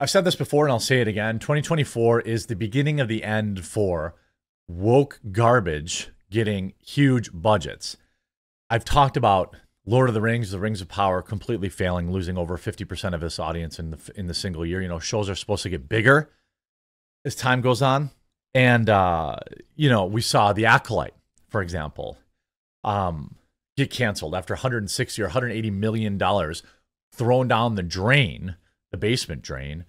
I've said this before and I'll say it again. 2024 is the beginning of the end for woke garbage getting huge budgets. I've talked about Lord of the Rings of Power completely failing, losing over 50% of its audience in the single year. You know, shows are supposed to get bigger as time goes on. And, we saw The Acolyte, for example, get canceled after 160 or $180 million thrown down the drain, the basement drain,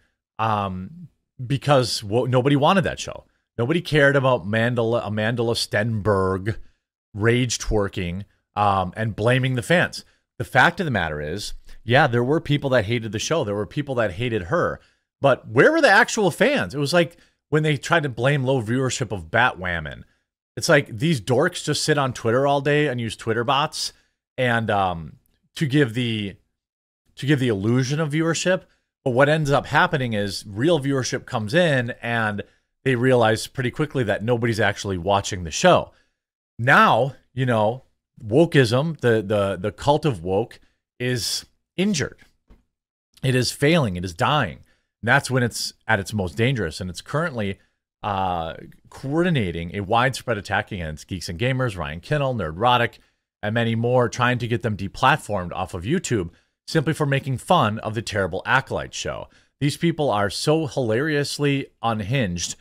because nobody wanted that show. Nobody cared about Amandla Stenberg rage twerking and blaming the fans. The fact of the matter is, yeah, there were people that hated the show. There were people that hated her. But where were the actual fans? It was like when they tried to blame low viewership of Batwoman. It's like these dorks just sit on Twitter all day and use Twitter bots and to give the illusion of viewership. But what ends up happening is real viewership comes in and they realize pretty quickly that nobody's actually watching the show. Now, wokeism, the cult of woke is injured. It is failing. It is dying. And that's when it's at its most dangerous. And it's currently coordinating a widespread attack against Geeks and Gamers, Ryan Kinnel, Nerdrotic, and many more, trying to get them deplatformed off of YouTube simply for making fun of the terrible Acolyte show. These people are so hilariously unhinged.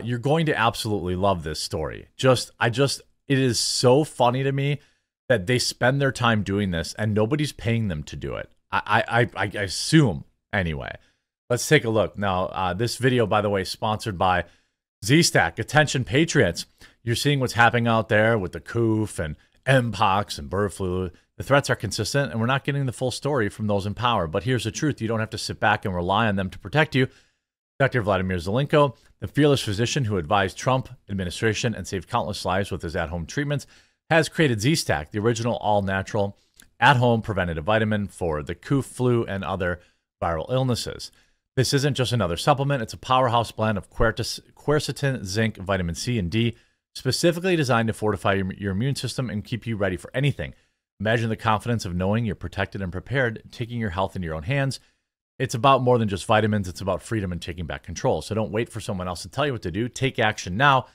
You're going to absolutely love this story. It is so funny to me that they spend their time doing this and nobody's paying them to do it. I assume anyway. Let's take a look. Now, this video, by the way, is sponsored by Z-Stack. Attention, Patriots. You're seeing what's happening out there with the COOF and Mpox and bird flu. The threats are consistent, and we're not getting the full story from those in power. But here's the truth. You don't have to sit back and rely on them to protect you. Dr. Vladimir Zelenko, the fearless physician who advised Trump administration and saved countless lives with his at-home treatments, has created Z-Stack, the original all-natural, at-home preventative vitamin for the COOF, flu, and other viral illnesses. This isn't just another supplement. It's a powerhouse blend of quercetin, zinc, vitamin C, and D, specifically designed to fortify your immune system and keep you ready for anything. Imagine the confidence of knowing you're protected and prepared, taking your health into your own hands. It's about more than just vitamins. It's about freedom and taking back control. So don't wait for someone else to tell you what to do. Take action now.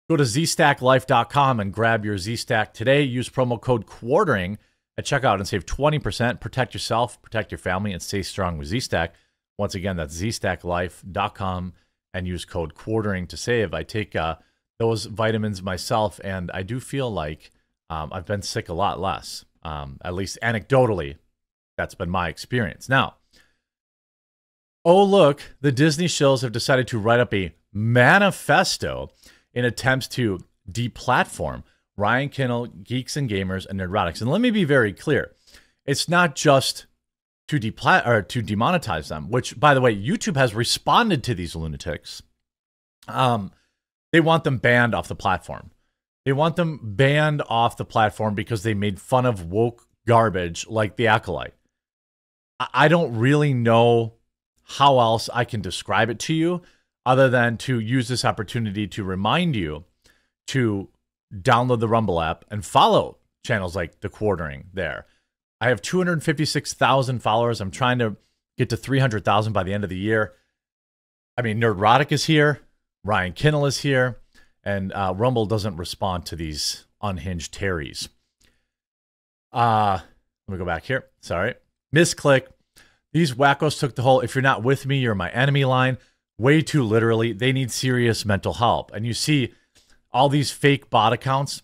Go to zstacklife.com and grab your Z-Stack today. Use promo code QUARTERING at checkout and save 20%. Protect yourself, protect your family, and stay strong with Z-Stack. Once again, that's zstacklife.com and use code QUARTERING to save. I take those vitamins myself, and I do feel like I've been sick a lot less. At least anecdotally, that's been my experience. Now, oh, look, the Disney shills have decided to write up a manifesto in attempts to deplatform Ryan Kinnel, Geeks and Gamers, and Nerdrotics. And let me be very clear. It's not just to demonetize them, which, by the way, YouTube has responded to these lunatics. They want them banned off the platform. They want them banned off the platform because they made fun of woke garbage like The Acolyte. I don't really know how else I can describe it to you other than to use this opportunity to remind you to download the Rumble app and follow channels like The Quartering there. I have 256,000 followers. I'm trying to get to 300,000 by the end of the year. I mean, Nerdrotic is here. Ryan Kinnel is here. And Rumble doesn't respond to these unhinged Terrys. Let me go back here. Sorry. Misclick. These wackos took the whole, if you're not with me, you're my enemy line way too literally. They need serious mental help. And you see all these fake bot accounts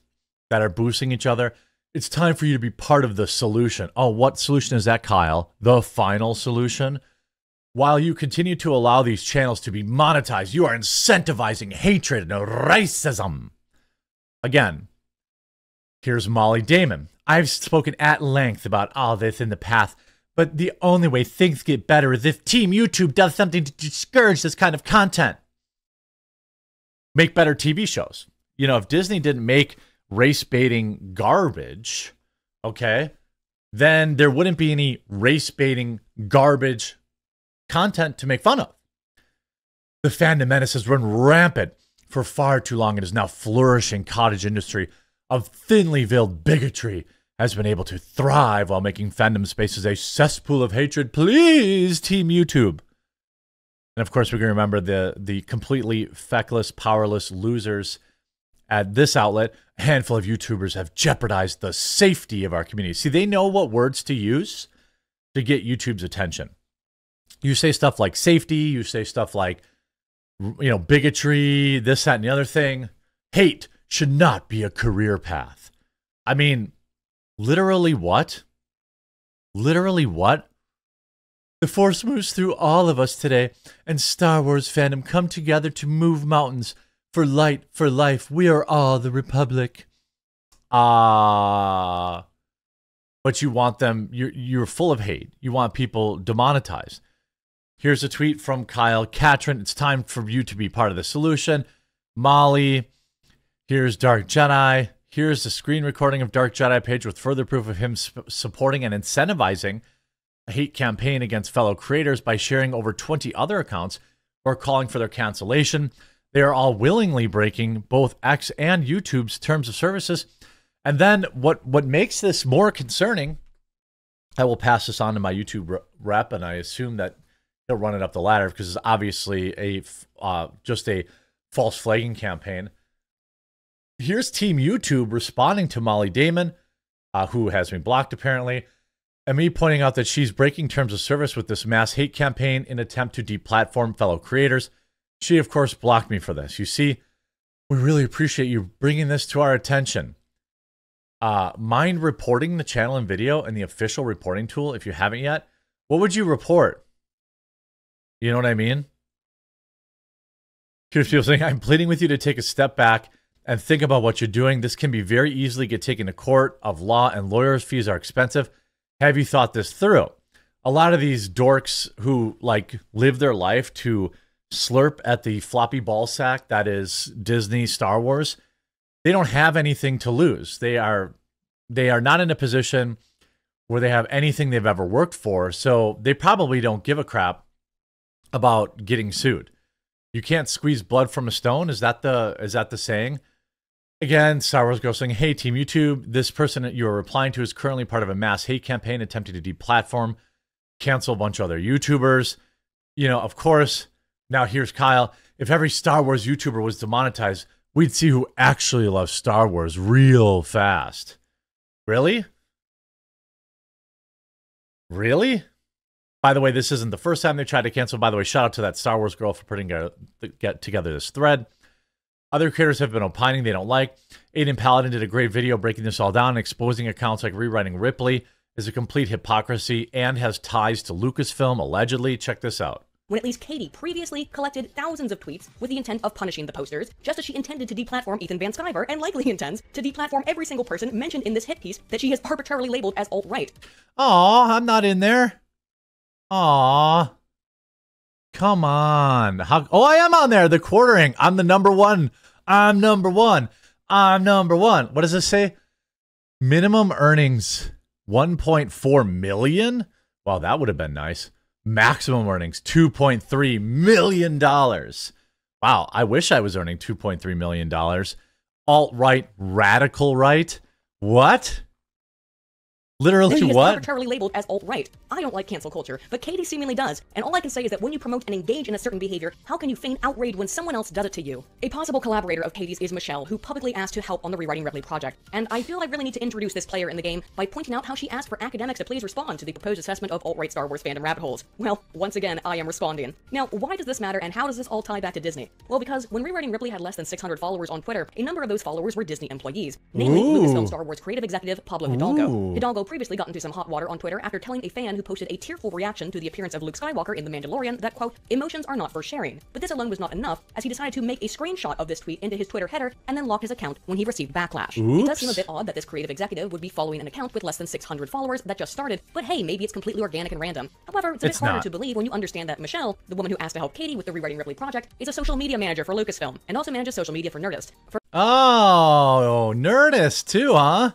that are boosting each other. It's time for you to be part of the solution. Oh, what solution is that, Kyle? The final solution? While you continue to allow these channels to be monetized, you are incentivizing hatred and racism. Again, here's Molly Damon. I've spoken at length about all this in the past, but the only way things get better is if Team YouTube does something to discourage this kind of content. Make better TV shows. You know, if Disney didn't make race-baiting garbage, okay, then there wouldn't be any race-baiting garbage content to make fun of. The fandom menace has run rampant for far too long and is now flourishing cottage industry of thinly veiled bigotry has been able to thrive while making fandom spaces a cesspool of hatred. Please, Team YouTube, And of course, we can remember the completely feckless, powerless losers at this outlet. A handful of YouTubers have jeopardized the safety of our community. See, they know what words to use to get YouTube's attention. You say stuff like safety, you say stuff like, bigotry, this, that, and the other thing. Hate should not be a career path. I mean, literally what? Literally what? The Force moves through all of us today, and Star Wars fandom come together to move mountains. For light, for life, we are all the Republic. But you want them, you're full of hate. You want people demonetized. Here's a tweet from Kyle Katrin. It's time for you to be part of the solution. Molly, here's Dark Jedi. Here's a screen recording of Dark Jedi page with further proof of him supporting and incentivizing a hate campaign against fellow creators by sharing over 20 other accounts or calling for their cancellation. They are all willingly breaking both X and YouTube's terms of services. And then what makes this more concerning, I will pass this on to my YouTube rep, and I assume that he'll run it up the ladder because it's obviously just a false flagging campaign. Here's Team YouTube responding to Molly Damon, who has been blocked apparently, and me pointing out that she's breaking terms of service with this mass hate campaign in attempt to deplatform fellow creators. She, of course, blocked me for this. You see, we really appreciate you bringing this to our attention. Mind reporting the channel and video in the official reporting tool if you haven't yet? What would you report? You know what I mean? Here's people saying, I'm pleading with you to take a step back and think about what you're doing. This can be very easily get taken to court of law, and lawyers' fees are expensive. Have you thought this through? A lot of these dorks who live their life to slurp at the floppy ball sack that is Disney Star Wars, they don't have anything to lose. They are not in a position where they have anything they've ever worked for, so they probably don't give a crap about getting sued. You can't squeeze blood from a stone. Is that the saying? Again, Star Wars Girl saying, hey, Team YouTube, this person that you are replying to is currently part of a mass hate campaign attempting to deplatform, cancel a bunch of other YouTubers. Of course, now here's Kyle. If every Star Wars YouTuber was demonetized, we'd see who actually loves Star Wars real fast. Really? Really? By the way, this isn't the first time they tried to cancel. By the way, shout out to that Star Wars girl for putting together this thread. Other creators have been opining they don't like. Aiden Paladin did a great video breaking this all down and exposing accounts like Rewriting Ripley is a complete hypocrisy and has ties to Lucasfilm, allegedly. Check this out. When at least Katie previously collected thousands of tweets with the intent of punishing the posters, just as she intended to deplatform Ethan Van Sciver and likely intends to deplatform every single person mentioned in this hit piece that she has arbitrarily labeled as alt-right. Aw, I'm not in there. Aw. Come on. I am on there. The quartering. I'm the number one. I'm number one. I'm number one. What does this say? Minimum earnings 1.4 million? Wow, that would have been nice. Maximum earnings $2.3 million. Wow, I wish I was earning $2.3 million. Alt-right, radical right? What? Literally she is what? Arbitrarily labeled as alt-right. I don't like cancel culture, but Katie seemingly does. And all I can say is that when you promote and engage in a certain behavior, how can you feign outrage when someone else does it to you? A possible collaborator of Katie's is Michelle, who publicly asked to help on the Rewriting Ripley project. And I feel I really need to introduce this player in the game by pointing out how she asked for academics to please respond to the proposed assessment of alt-right Star Wars fandom rabbit holes. Well, once again, I am responding. Now, why does this matter and how does this all tie back to Disney? Well, because when Rewriting Ripley had less than 600 followers on Twitter, a number of those followers were Disney employees, namely Lucasfilm Star Wars creative executive Pablo Hidalgo. Hidalgo previously got into some hot water on Twitter after telling a fan who posted a tearful reaction to the appearance of Luke Skywalker in The Mandalorian that, quote, emotions are not for sharing. But this alone was not enough, as he decided to make a screenshot of this tweet into his Twitter header and then lock his account when he received backlash. It does seem a bit odd that this creative executive would be following an account with less than 600 followers that just started, but hey, maybe it's completely organic and random. However, it's a bit harder to believe when you understand that Michelle, the woman who asked to help Katie with the Rewriting Ripley project, is a social media manager for Lucasfilm, and also manages social media for Nerdist. Oh, Nerdist too, huh?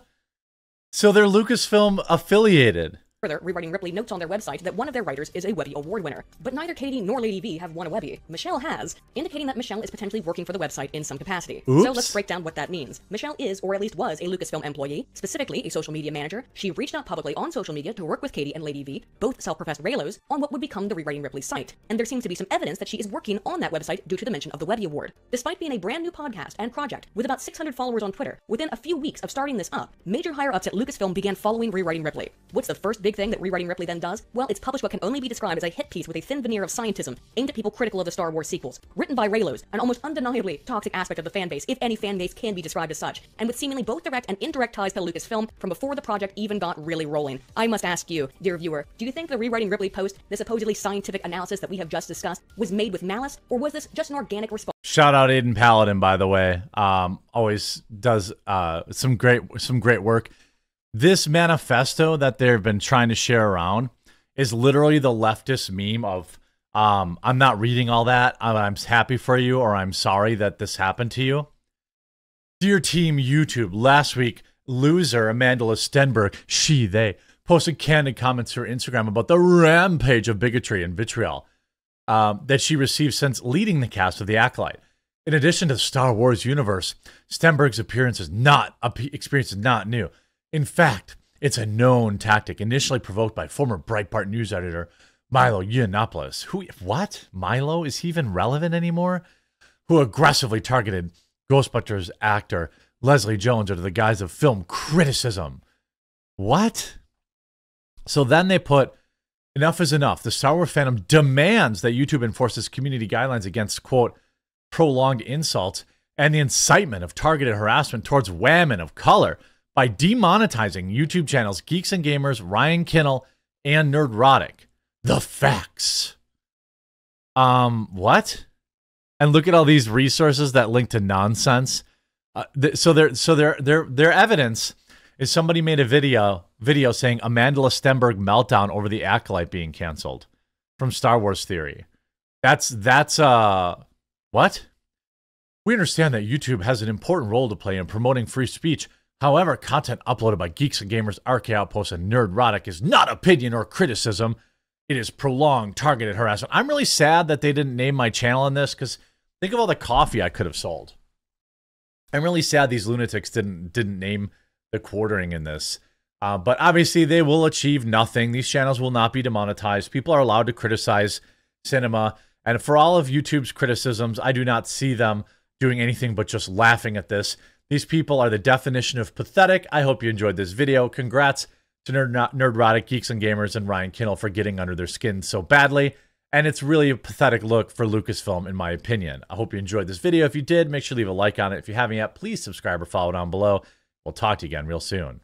So they're Lucasfilm affiliated. Further, Rewriting Ripley notes on their website that one of their writers is a Webby Award winner. But neither Katie nor Lady V have won a Webby. Michelle has, indicating that Michelle is potentially working for the website in some capacity. Oops. So let's break down what that means. Michelle is, or at least was, a Lucasfilm employee, specifically a social media manager. She reached out publicly on social media to work with Katie and Lady V, both self-professed Reylos, on what would become the Rewriting Ripley site. And there seems to be some evidence that she is working on that website due to the mention of the Webby Award. Despite being a brand new podcast and project with about 600 followers on Twitter, within a few weeks of starting this up, major higher-ups at Lucasfilm began following Rewriting Ripley. What's the first big thing that Rewriting Ripley then does? Well, it's published what can only be described as a hit piece with a thin veneer of scientism aimed at people critical of the Star Wars sequels. Written by Reylos, an almost undeniably toxic aspect of the fanbase, if any fanbase can be described as such, and with seemingly both direct and indirect ties to Lucasfilm from before the project even got really rolling. I must ask you, dear viewer, do you think the Rewriting Ripley post, the supposedly scientific analysis that we have just discussed, was made with malice, or was this just an organic response? Shout out Aiden Paladin, by the way. Always does some great work. This manifesto that they've been trying to share around is literally the leftist meme of I'm not reading all that. I'm happy for you, or I'm sorry that this happened to you. Dear Team YouTube, last week, loser Amanda Stenberg, they posted candid comments to her Instagram about the rampage of bigotry and vitriol that she received since leading the cast of The Acolyte. In addition to the Star Wars universe, Stenberg's experience is not new. In fact, it's a known tactic initially provoked by former Breitbart news editor Milo Yiannopoulos. Milo? Is he even relevant anymore? Who aggressively targeted Ghostbusters actor Leslie Jones under the guise of film criticism. What? So then they put, enough is enough. The Star Wars fandom demands that YouTube enforces community guidelines against, quote, prolonged insults and the incitement of targeted harassment towards women of color by demonetizing YouTube channels Geeks and Gamers, Ryan Kinnell, and Nerdrotic. The facts. What? And look at all these resources that link to nonsense. So their evidence is somebody made a video saying Amanda Stenberg meltdown over The Acolyte being canceled from Star Wars Theory. That's what? We understand that YouTube has an important role to play in promoting free speech. However, content uploaded by Geeks and Gamers, RK Outpost, and Nerdrotic is not opinion or criticism. It is prolonged, targeted harassment. I'm really sad that they didn't name my channel in this, because think of all the coffee I could have sold. I'm really sad these lunatics didn't name the quartering in this. But obviously, they will achieve nothing. These channels will not be demonetized. People are allowed to criticize cinema. And for all of YouTube's criticisms, I do not see them doing anything but just laughing at this. These people are the definition of pathetic. I hope you enjoyed this video. Congrats to Nerdrotic, Geeks and Gamers, and Ryan Kinnell for getting under their skin so badly. And it's really a pathetic look for Lucasfilm, in my opinion. I hope you enjoyed this video. If you did, make sure to leave a like on it. If you haven't yet, please subscribe or follow down below. We'll talk to you again real soon.